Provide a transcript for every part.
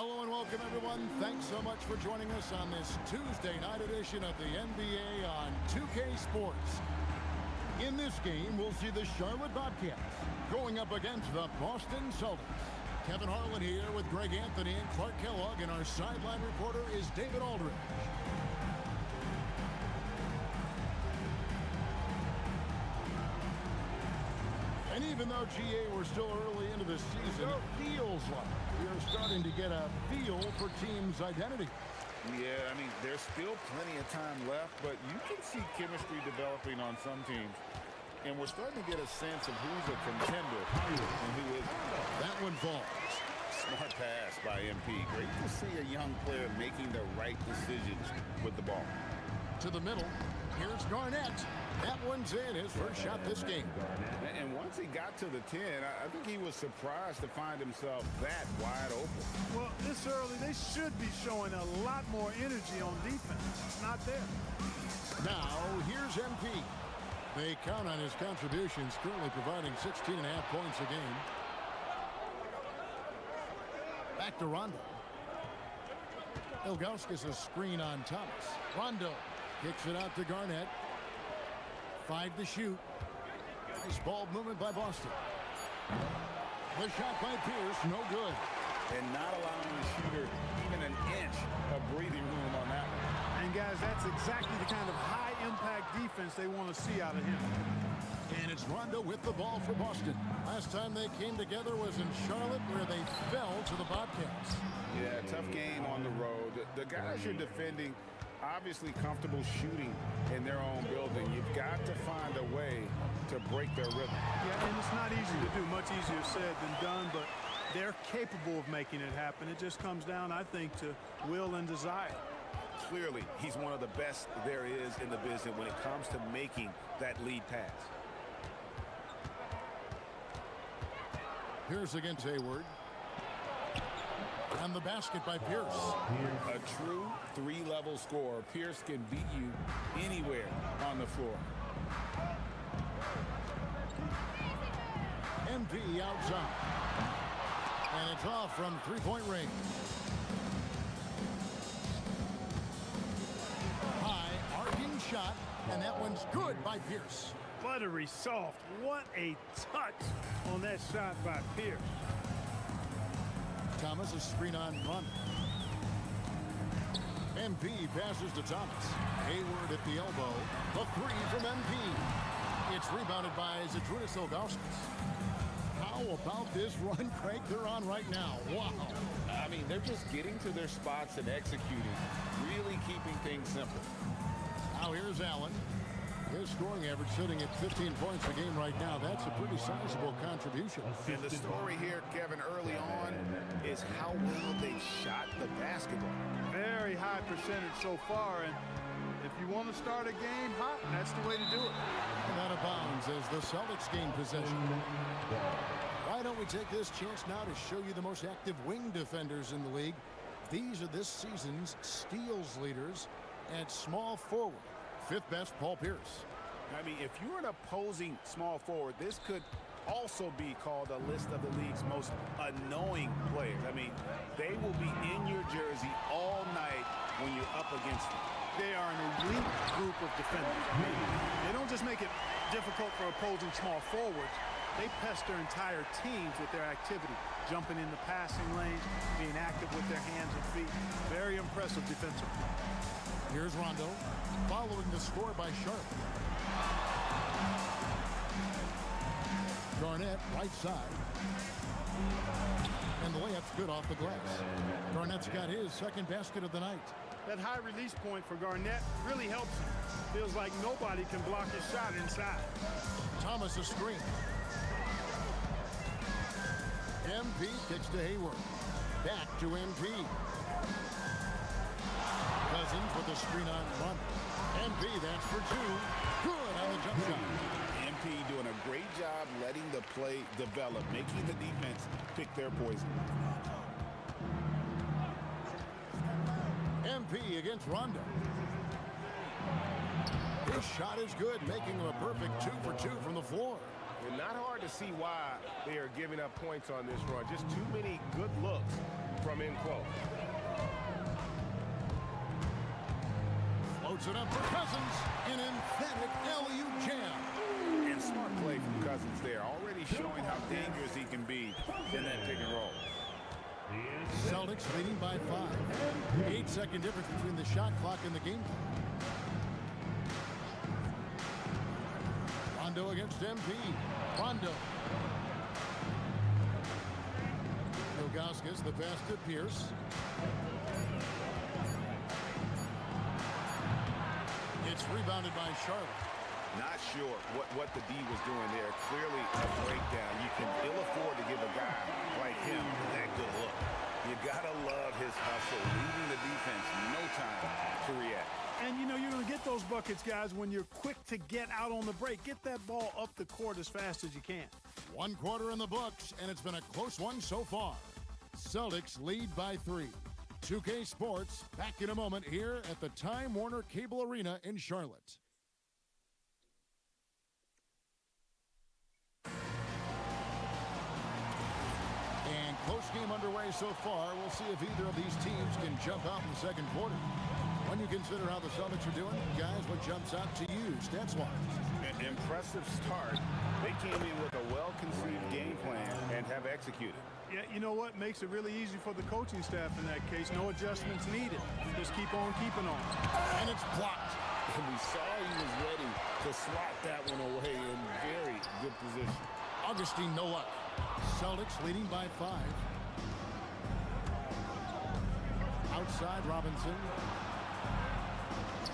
Hello and welcome, everyone. Thanks so much for joining us on this Tuesday night edition of the NBA on 2K Sports. In this game, we'll see the Charlotte Bobcats going up against the Boston Celtics. Kevin Harlan here with Greg Anthony and Clark Kellogg, and our sideline reporter is David Aldridge. And even though, GA, we're still early into the season, it feels like we are starting to get a feel for teams' identity. Yeah, I mean, there's still plenty of time left, but you can see chemistry developing on some teams. And we're starting to get a sense of who's a contender and who isn't. That one falls. Smart pass by MP. Great to see a young player making the right decisions with the ball. To the middle. Here's Garnett. That one's in, his first shot this game. And once he got to the 10, I think he was surprised to find himself that wide open. Well, this early, they should be showing a lot more energy on defense. It's not there. Now, here's MP. They count on his contributions, currently providing 16.5 points a game. Back to Rondo. Ilgauskas a screen on Thomas. Rondo kicks it out to Garnett. 5 to shoot. Nice ball movement by Boston. The shot by Pierce, no good. And not allowing the shooter even an inch of breathing room on that one. And, guys, that's exactly the kind of high-impact defense they want to see out of him. And it's Rondo with the ball for Boston. Last time they came together was in Charlotte, where they fell to the Bobcats. Yeah, tough game on the road. The guys you're defending, obviously comfortable shooting in their own building. You've got to find a way to break their rhythm. Yeah, and it's not easy to do. Much easier said than done, but they're capable of making it happen. It just comes down, I think, to will and desire. Clearly, he's one of the best there is in the business when it comes to making that lead pass. Here's against Hayward. And the basket by Pierce. A true three-level scorer. Pierce can beat you anywhere on the floor. MP outside. And it's off from three-point range. High, arcing shot, and that one's good by Pierce. Buttery soft. What a touch on that shot by Pierce. Thomas, a screen on Rondo. MP passes to Thomas. Hayward at the elbow. The three from MP. It's rebounded by Zydrunas Ilgauskas. How about this run crank they're on right now? Wow. I mean, they're just getting to their spots and executing, really keeping things simple. Now here's Allen. His scoring average sitting at 15 points a game right now. That's a pretty sizable contribution. And the story here, Kevin, early on is how well they shot the basketball. Very high percentage so far, and if you want to start a game hot, that's the way to do it. And out of bounds as the Celtics gain possession. Why don't we take this chance now to show you the most active wing defenders in the league? These are this season's steals leaders at small forward. 5th best, Paul Pierce. I mean, if you're an opposing small forward, this could also be called a list of the league's most annoying players. I mean, they will be in your jersey all night when you're up against them. They are an elite group of defenders. They don't just make it difficult for opposing small forwards. They pester entire teams with their activity, jumping in the passing lanes, being active with their hands and feet. Very impressive defensively. Here's Rondo, following the score by Sharp. Garnett, right side. And the layup's good off the glass. Garnett's got his second basket of the night. That high release point for Garnett really helps him. Feels like nobody can block his shot inside. Thomas a screen. MP kicks to Hayward. Back to MP. Cousins with a screen on Rondo. MP, that's for two. Good on the jump shot. MP doing a great job letting the play develop, making the defense pick their poison. MP against Rondo. His shot is good, making him a perfect 2 for 2 from the floor. And not hard to see why they are giving up points on this run. Just too many good looks from in close. Floats it up for Cousins. An emphatic alley-oop jam. And smart play from Cousins there, already showing how dangerous he can be in that pick and roll. Celtics leading by 5. 8-second difference between the shot clock and the game clock. Rondo against MP. Rondo. Ilgauskas, the pass to Pierce. It's rebounded by Charlotte. Not sure what the D was doing there. Clearly a breakdown. You can ill afford to give a guy like him that good look. You gotta love his hustle, leaving the defense no time to react. And, you know, you're going to get those buckets, guys, when you're quick to get out on the break. Get that ball up the court as fast as you can. 1 quarter in the books, and it's been a close one so far. Celtics lead by 3. 2K Sports back in a moment here at the Time Warner Cable Arena in Charlotte. And close game underway so far. We'll see if either of these teams can jump out in the second quarter. When you consider how the Celtics are doing, guys, what jumps out to you stats-wise? An impressive start. They came in with a well-conceived game plan and have executed. Yeah, you know what? Makes it really easy for the coaching staff in that case. No adjustments needed. Just keep on keeping on. And it's blocked. And we saw he was ready to slot that one away in very good position. Augustine, no luck. Celtics leading by 5. Outside Robinson.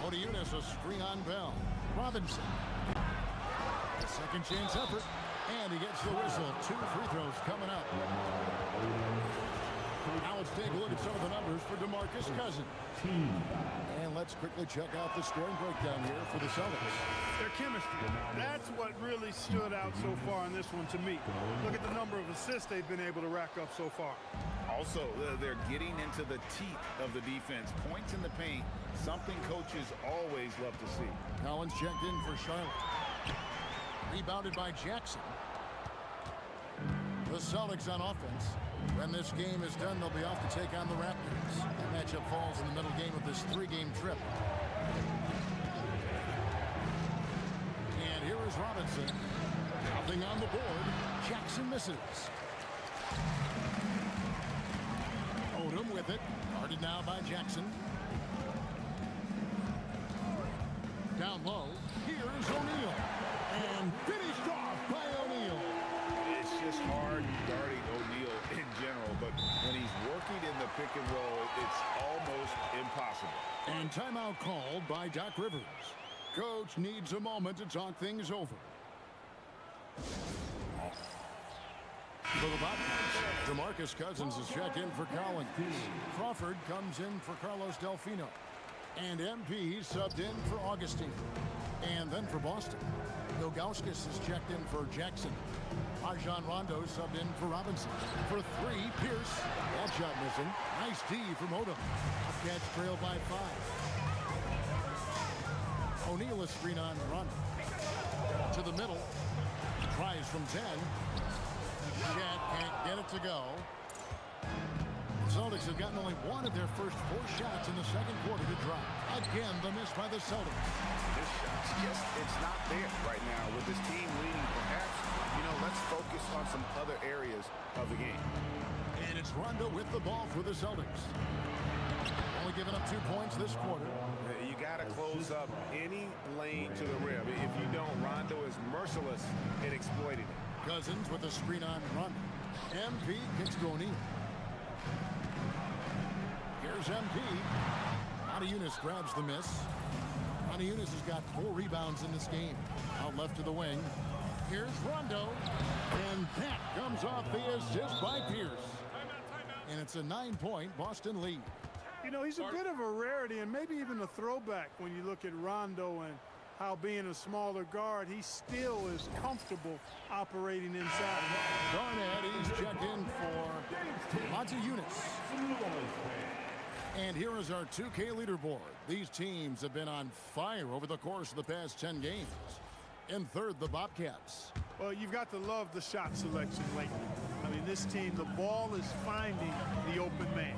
Odiunas, a screen on Bell. Robinson. Second chance effort. And he gets the whistle. 2 free throws coming up. Now let's take a look at some of the numbers for DeMarcus Cousins. And let's quickly check out the scoring breakdown here for the Celtics. Their chemistry. That's what really stood out so far in this one to me. Look at the number of assists they've been able to rack up so far. Also, they're getting into the teeth of the defense. Points in the paint, something coaches always love to see. Collins checked in for Charlotte. Rebounded by Jackson. The Celtics on offense. When this game is done, they'll be off to take on the Raptors. That matchup falls in the middle game of this 3-game trip. And here is Robinson. Nothing on the board. Jackson misses. Odom with it. Guarded now by Jackson. Down low. Here's O'Neal. And finished off by O'Neal. It's just hard guarding O'Neal in general, but when he's working in the pick and roll, it's almost impossible. And timeout called by Doc Rivers. Coach needs a moment to talk things over. For the Bobcats, DeMarcus Cousins is checked in for Collins. Crawford comes in for Carlos Delfino. And MP subbed in for Augustine. And then for Boston, Ilgauskas is checked in for Jackson. Rajon Rondo subbed in for Robinson. For 3, Pierce. That shot missing. Nice D from Odom. Bobcats trail by 5. O'Neal is screen on run. To the middle. Tries from 10. Shad can't get it to go. The Celtics have gotten only one of their first 4 shots in the second quarter to drop. Again, the miss by the Celtics. This shot's just, it's not there right now. With this team leading, perhaps, you know, let's focus on some other areas of the game. And it's Rondo with the ball for the Celtics. Only giving up 2 points this quarter. You got to close up any lane to the rim. If you don't, Rondo is merciless in exploiting it. Cousins with a screen on run. MP kicks to O'Neal. Here's MP. Odiunas grabs the miss. Odiunas has got 4 rebounds in this game. Out left to the wing. Here's Rondo. And that comes off the assist by Pierce. And it's a 9-point Boston lead. You know, he's a bit of a rarity and maybe even a throwback when you look at Rondo and how being a smaller guard, he still is comfortable operating inside. Garnett, he's checked in for Odiunas. And here is our 2K leaderboard. These teams have been on fire over the course of the past 10 games. In third, the Bobcats. Well, you've got to love the shot selection lately. I mean, this team, the ball is finding the open man.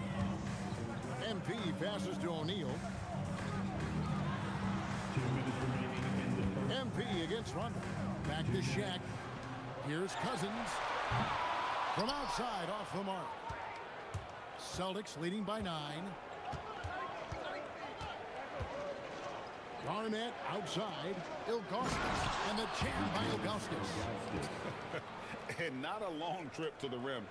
MP passes to O'Neal. MP against Rondo. Back to Shaq. Here's Cousins. From outside, off the mark. Celtics leading by 9. Garnett outside. Ilgauskas. And the jam by Ilgauskas. And not a long trip to the rim.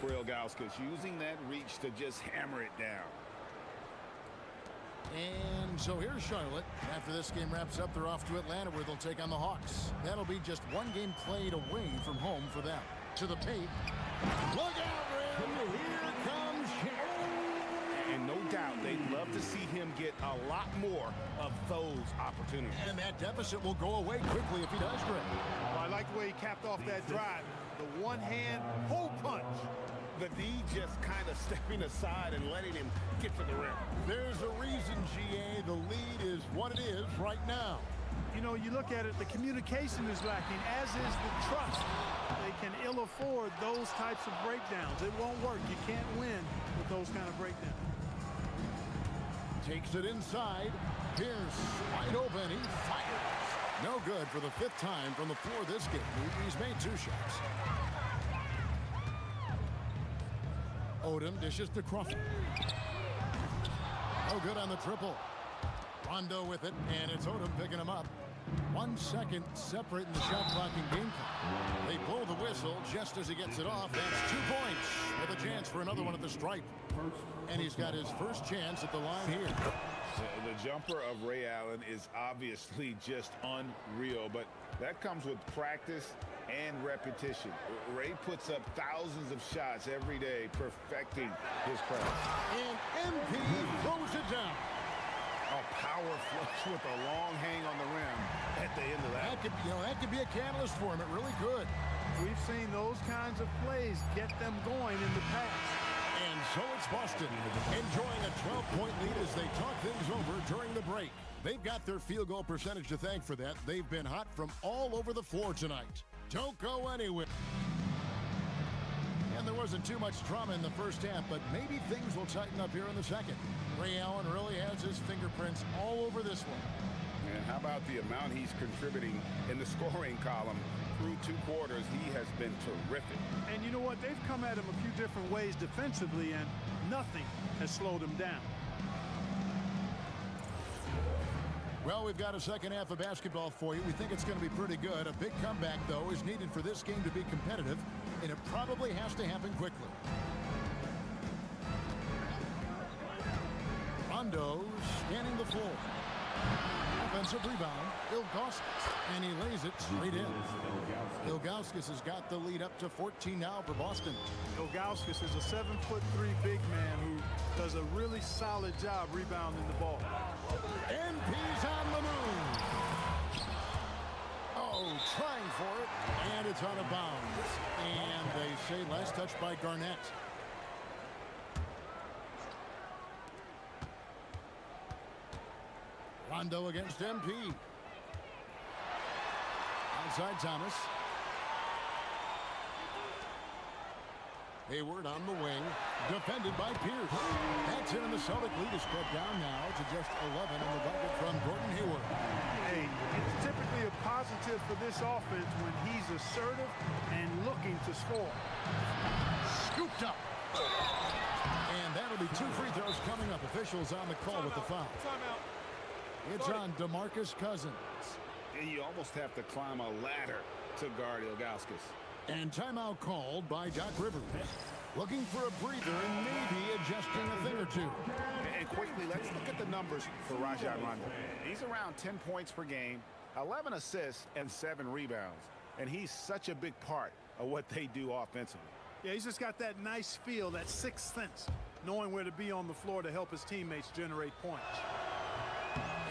Ilgauskas using that reach to just hammer it down. And so here's Charlotte. After this game wraps up, they're off to Atlanta where they'll take on the Hawks. That'll be just one game played away from home for them. To the paint. Look out, Rim! Here comes Shaq. And no doubt they'd love to see him get a lot more of those opportunities. And that deficit will go away quickly if he does, Greg. Well, I like the way he capped off that drive. The one-hand hole punch. The D just kind of stepping aside and letting him get to the rim. There's a reason, GA. The lead is what it is right now. You know, you look at it, the communication is lacking, as is the trust. They can ill afford those types of breakdowns. It won't work. You can't win with those kind of breakdowns. Takes it inside. Pierce wide open. He fires. No good for the 5th time from the floor this game. He's made 2 shots. Odom dishes to Crawford. No good on the triple. Rondo with it, and it's Odom picking him up. 1 second separating the shot clock and game clock. They blow the whistle just as he gets it off. That's 2 points with a chance for another one at the stripe. And he's got his first chance at the line here. The jumper of Ray Allen is obviously just unreal, but that comes with practice and repetition. Ray puts up thousands of shots every day, perfecting his craft. And MP throws it down. A power flush with a long hang on the rim at the end of that. That could be a catalyst for him. It really could. We've seen those kinds of plays get them going in the past. And so it's Boston enjoying a 12-point lead as they talk things over during the break. They've got their field goal percentage to thank for that. They've been hot from all over the floor tonight. Don't go anywhere. And there wasn't too much drama in the first half, but maybe things will tighten up here in the second. Ray Allen really has his fingerprints all over this one. And how about the amount he's contributing in the scoring column? Through 2 quarters, he has been terrific. And you know what? They've come at him a few different ways defensively, and nothing has slowed him down. Well, we've got a second half of basketball for you. We think it's going to be pretty good. A big comeback, though, is needed for this game to be competitive, and it probably has to happen quickly. Rondo scanning the floor. Offensive rebound, Ilgauskas, and he lays it straight in. Ilgauskas has got the lead up to 14 now for Boston. Ilgauskas is a 7'3" big man who does a really solid job rebounding the ball. MP's on the move. Oh, trying for it, and it's out of bounds. And they say last touch by Garnett. Rondo against MP. Outside Thomas. Hayward on the wing. Defended by Pierce. That's it, and the Celtic lead is cut down now to just 11 on the bucket from Gordon Hayward. Hey, it's typically a positive for this offense when he's assertive and looking to score. Scooped up. And that'll be 2 free throws coming up. Officials on the call with the foul. It's on DeMarcus Cousins. And you almost have to climb a ladder to guard Ilgauskas. And timeout called by Doc Rivers. Looking for a breather and maybe adjusting a thing or two. And quickly, let's look at the numbers for Rajon Rondo. He's around 10 points per game, 11 assists, and 7 rebounds. And he's such a big part of what they do offensively. Yeah, he's just got that nice feel, that sixth sense, knowing where to be on the floor to help his teammates generate points.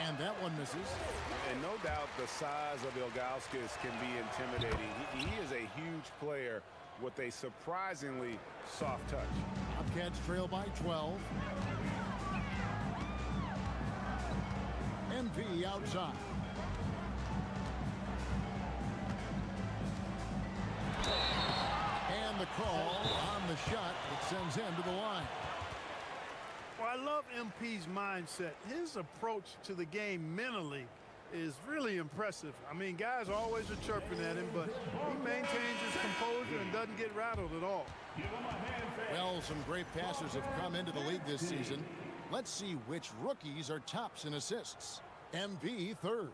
And that one misses. And no doubt the size of Ilgauskas can be intimidating. He is a huge player with a surprisingly soft touch. Bobcats trail by 12. MV outside. And the call on the shot that sends him to the line. Well, I love MP's mindset. His approach to the game mentally is really impressive. I mean, guys always are chirping at him, but he maintains his composure and doesn't get rattled at all. Well, some great passers have come into the league this season. Let's see which rookies are tops in assists. MV third.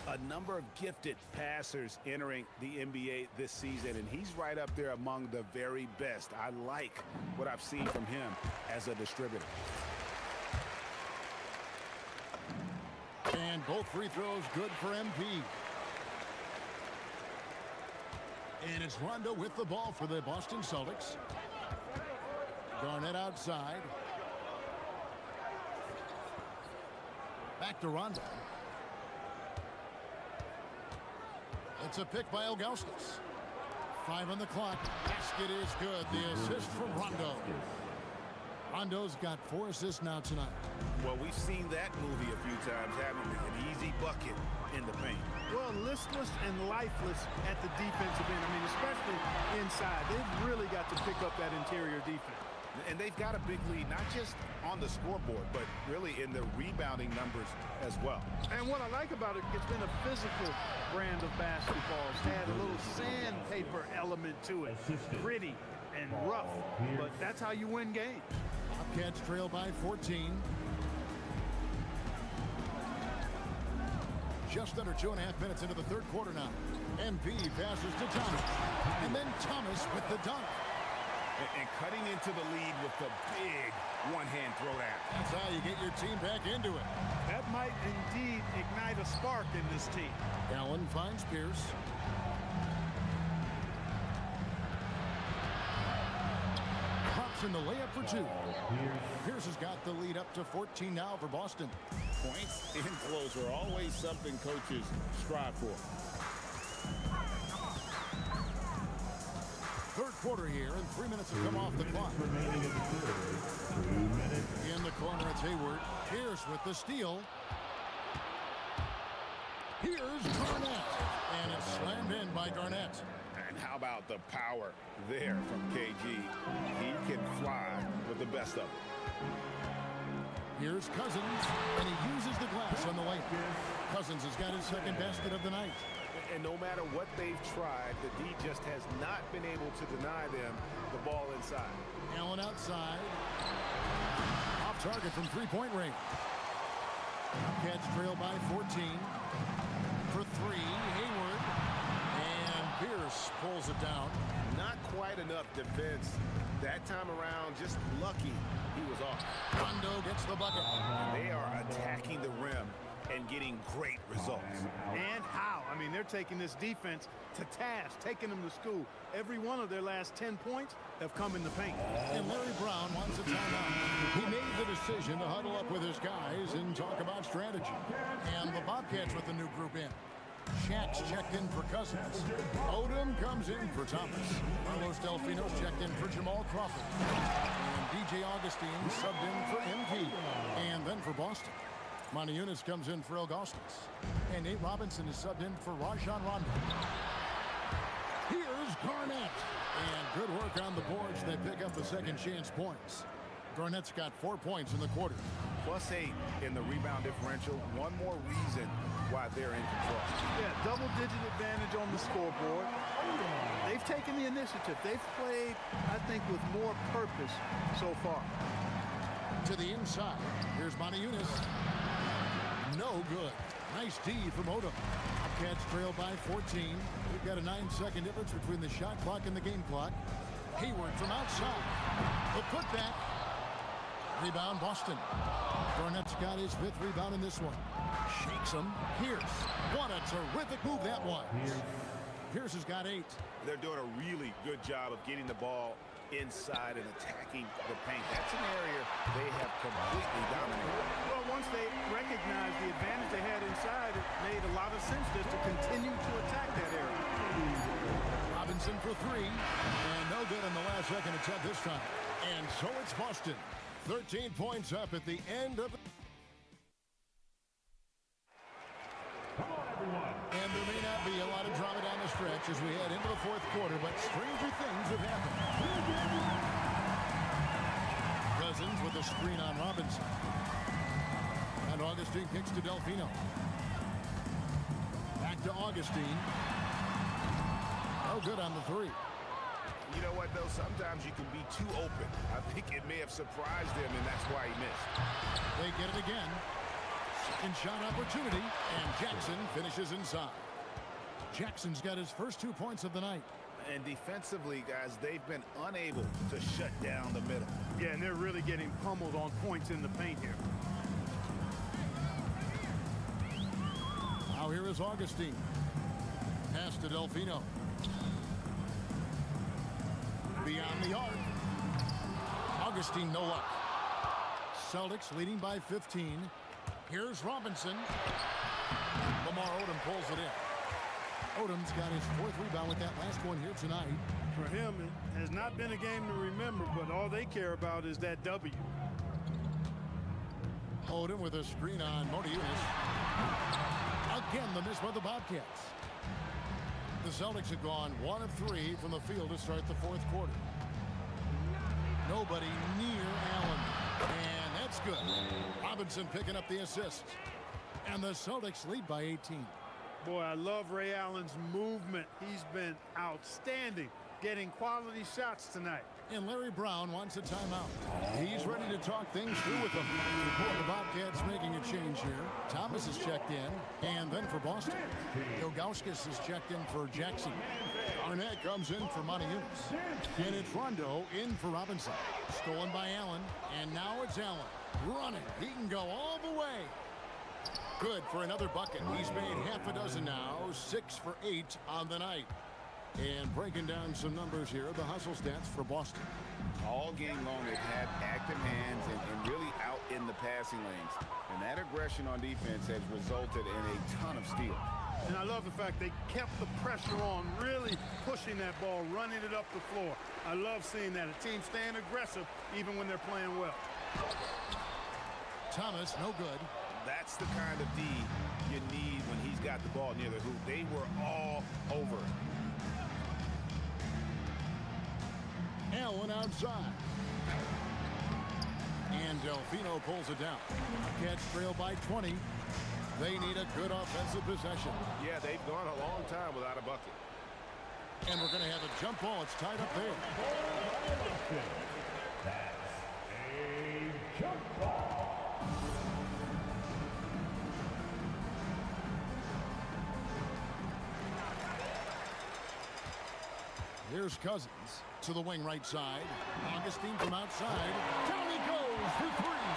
A number of gifted passers entering the NBA this season, and he's right up there among the very best. I like what I've seen from him as a distributor. And both free throws good for MP. And it's Rondo with the ball for the Boston Celtics. Garnett outside. Back to Rondo. It's a pick by Ilgauskas. 5 on the clock. Basket is good. The assist from Rondo. Rondo's got 4 assists now tonight. Well, we've seen that movie a few times, haven't we? An easy bucket in the paint. Well, listless and lifeless at the defensive end. I mean, especially inside. They've really got to pick up that interior defense. And they've got a big lead, not just on the scoreboard, but really in the rebounding numbers as well. And what I like about it, it's been a physical brand of basketball. It's had a little sandpaper element to it. Gritty and rough, but that's how you win games. Bobcats trail by 14. Just under 2.5 minutes into the third quarter now. MP passes to Thomas. And then Thomas with the dunk. And cutting into the lead with the big one-hand throwdown. That's how you get your team back into it. That might indeed ignite a spark in this team. Allen finds Pierce. Drops in the layup for 2. Pierce has got the lead up to 14 now for Boston. Points in close are always something coaches strive for. Third quarter here, and 3 minutes have come off the clock. In the corner, it's Hayward. Pierce with the steal. Here's Garnett. And it's slammed in by Garnett. And how about the power there from KG? He can fly with the best of them. Here's Cousins, and he uses the glass on the lane. Cousins has got his second basket of the night. And no matter what they've tried, the D just has not been able to deny them the ball inside. Allen outside. Off target from three-point range. Bobcats trail by 14. For 3, Hayward. And Pierce pulls it down. Not quite enough defense that time around. Just lucky he was off. Rondo gets the bucket. They are attacking the rim and getting great results. And how? I mean, they're taking this defense to task, taking them to school. Every one of their last 10 points have come in the paint. And Larry Brown wants a timeout. He made the decision to huddle up with his guys and talk about strategy. And the Bobcats with the new group in. Shaq's checked in for Cousins. Odom comes in for Thomas. Carlos Delfino's checked in for Jamal Crawford. And DJ Augustine subbed in for MP. And then for Boston, Monty Eunice comes in for Ilgauskas. And Nate Robinson is subbed in for Rajon Rondo. Here's Garnett. And good work on the boards. They pick up the second chance points. Garnett's got 4 points in the quarter. +8 in the rebound differential. One more reason why they're in control. Yeah, double-digit advantage on the scoreboard. They've taken the initiative. They've played, I think, with more purpose so far. To the inside. Here's Monty Eunice. No good. Nice D from Odom. Bobcats trail by 14. We've got a 9-second difference between the shot clock and the game clock. Hayward from outside. The putback. Rebound Boston. Garnett's got his 5th rebound in this one. Shakes him. Pierce. What a terrific move that was. Pierce has got 8. They're doing a really good job of getting the ball inside and attacking the paint. That's an area they have completely dominated. Well, once they recognized the advantage they had inside, it made a lot of sense just to continue to attack that area. Robinson for three, and no good on the last second attempt this time. And so it's Boston. 13 points up at the end of the... And there may not be a lot of drama down the stretch as we head into the fourth quarter, but stranger things have happened. Cousins with a screen on Robinson. And Augustine kicks to Delfino. Back to Augustine. No good on the three. You know what, though? Sometimes you can be too open. I think it may have surprised him, and that's why he missed. They get it again. Second shot opportunity, and Jackson finishes inside. Jackson's got his first 2 points of the night. And defensively, guys, they've been unable to shut down the middle. Yeah, and they're really getting pummeled on points in the paint here. Now here is Augustine. Pass to Delfino. Beyond the arc. Augustine, no luck. Celtics leading by 15. Here's Robinson. Lamar Odom pulls it in. Odom's got his fourth rebound with that last one here tonight. For him, it has not been a game to remember, but all they care about is that W. Odom with a screen on Modiunas. Again, the miss by the Bobcats. The Celtics have gone 1 of 3 from the field to start the fourth quarter. Nobody near Allen. And that's good. Robinson picking up the assist. And the Celtics lead by 18. Boy, I love Ray Allen's movement. He's been outstanding, getting quality shots tonight. And Larry Brown wants a timeout. He's ready to talk things through with them. The Bobcats making a change here. Thomas is checked in. And then for Boston, Ilgauskas is checked in for Jackson. Arnett comes in for Modiunas. And it's Rondo in for Robinson. Stolen by Allen. And now it's Allen. Running. He can go all the way. Good for another bucket. He's made half a dozen now. 6 for 8 on the night. And breaking down some numbers here, the hustle stats for Boston. All game long, they've had active hands and really out in the passing lanes. And that aggression on defense has resulted in a ton of steals. And I love the fact they kept the pressure on, really pushing that ball, running it up the floor. I love seeing that. A team staying aggressive even when they're playing well. Thomas, no good. That's the kind of D you need when he's got the ball near the hoop. They were all over it. Allen outside. And Delfino pulls it down. Cats trail by 20. They need a good offensive possession. Yeah, they've gone a long time without a bucket. And we're going to have a jump ball. It's tied up there. That's a jump ball. Here's Cousins to the wing right side. Augustine from outside. Down he goes for three.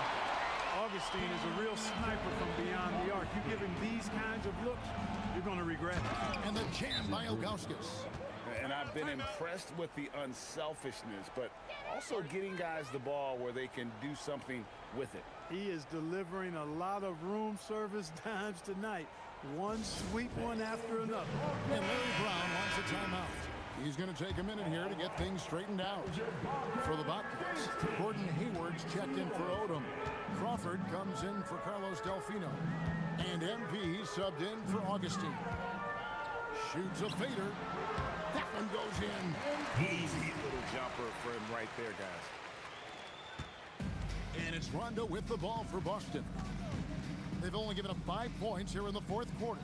Augustine is a real sniper from beyond the arc. You give him these kinds of looks, you're going to regret it. And the jam by Ilgauskas. And I've been impressed with the unselfishness, but also getting guys the ball where they can do something with it. He is delivering a lot of room service dimes tonight. One sweet one after another. And Larry Brown wants a timeout. He's going to take a minute here to get things straightened out. For the Bobcats, Gordon Hayward's checked in for Odom. Crawford comes in for Carlos Delfino. And MP subbed in for Augustine. Shoots a fader. That one goes in. Easy little jumper for him right there, guys. And it's Rondo with the ball for Boston. They've only given up 5 points here in the fourth quarter.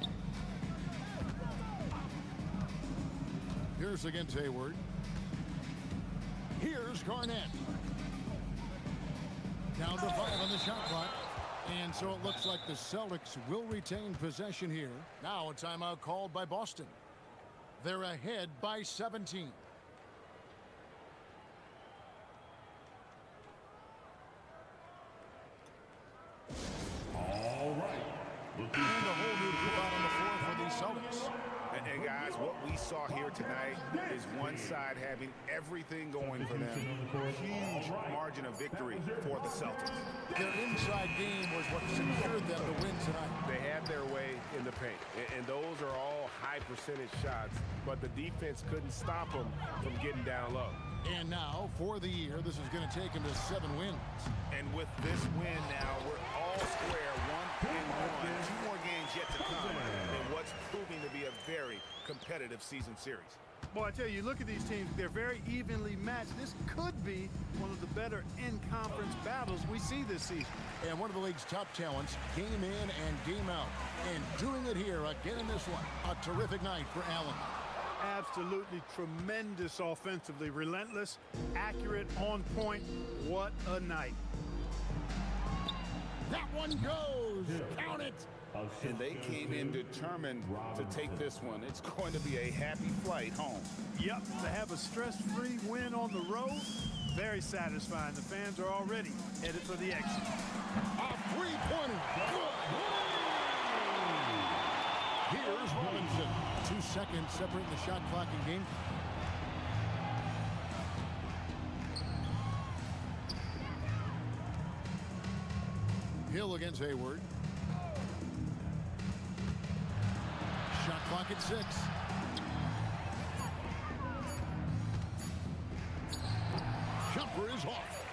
Here's against Hayward. Here's Garnett. Down to 5 on the shot clock. And so it looks like the Celtics will retain possession here. Now a timeout called by Boston. They're ahead by 17. All right. And a whole new group out on the floor for the Celtics. And guys, what we saw here tonight is one side having everything going for them. Huge margin of victory for the Celtics. Their inside game was what secured them to win tonight. They had their way in the paint, and those are all high percentage shots, but the defense couldn't stop them from getting down low. And now, for the year, this is going to take him to 7 wins. And with this win now, we're all square, 1-1. 2 more games yet to come in what's proving to be a very competitive season series. Boy, I tell you, look at these teams. They're very evenly matched. This could be one of the better in-conference battles we see this season. And one of the league's top talents, game in and game out. And doing it here again in this one. A terrific night for Allen. Absolutely tremendous offensively. Relentless, accurate, on point. What a night. That one goes. Count it. And they came in determined to take this one. It's going to be a happy flight home. Yep, to have a stress-free win on the road, very satisfying. The fans are already headed for the exit. A three-pointer. Good. Here's Robinson. 2 seconds separating the shot clock and game. Hill against Hayward. Shot clock at 6. Jumper is off.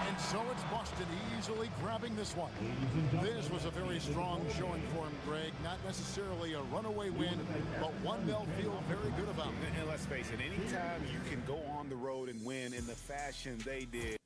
And so it's Boston easily grabbing this one. This was a very strong showing for him, Greg. Not necessarily a runaway win, but one they'll feel very good about. And let's face it, anytime you can go on the road and win in the fashion they did,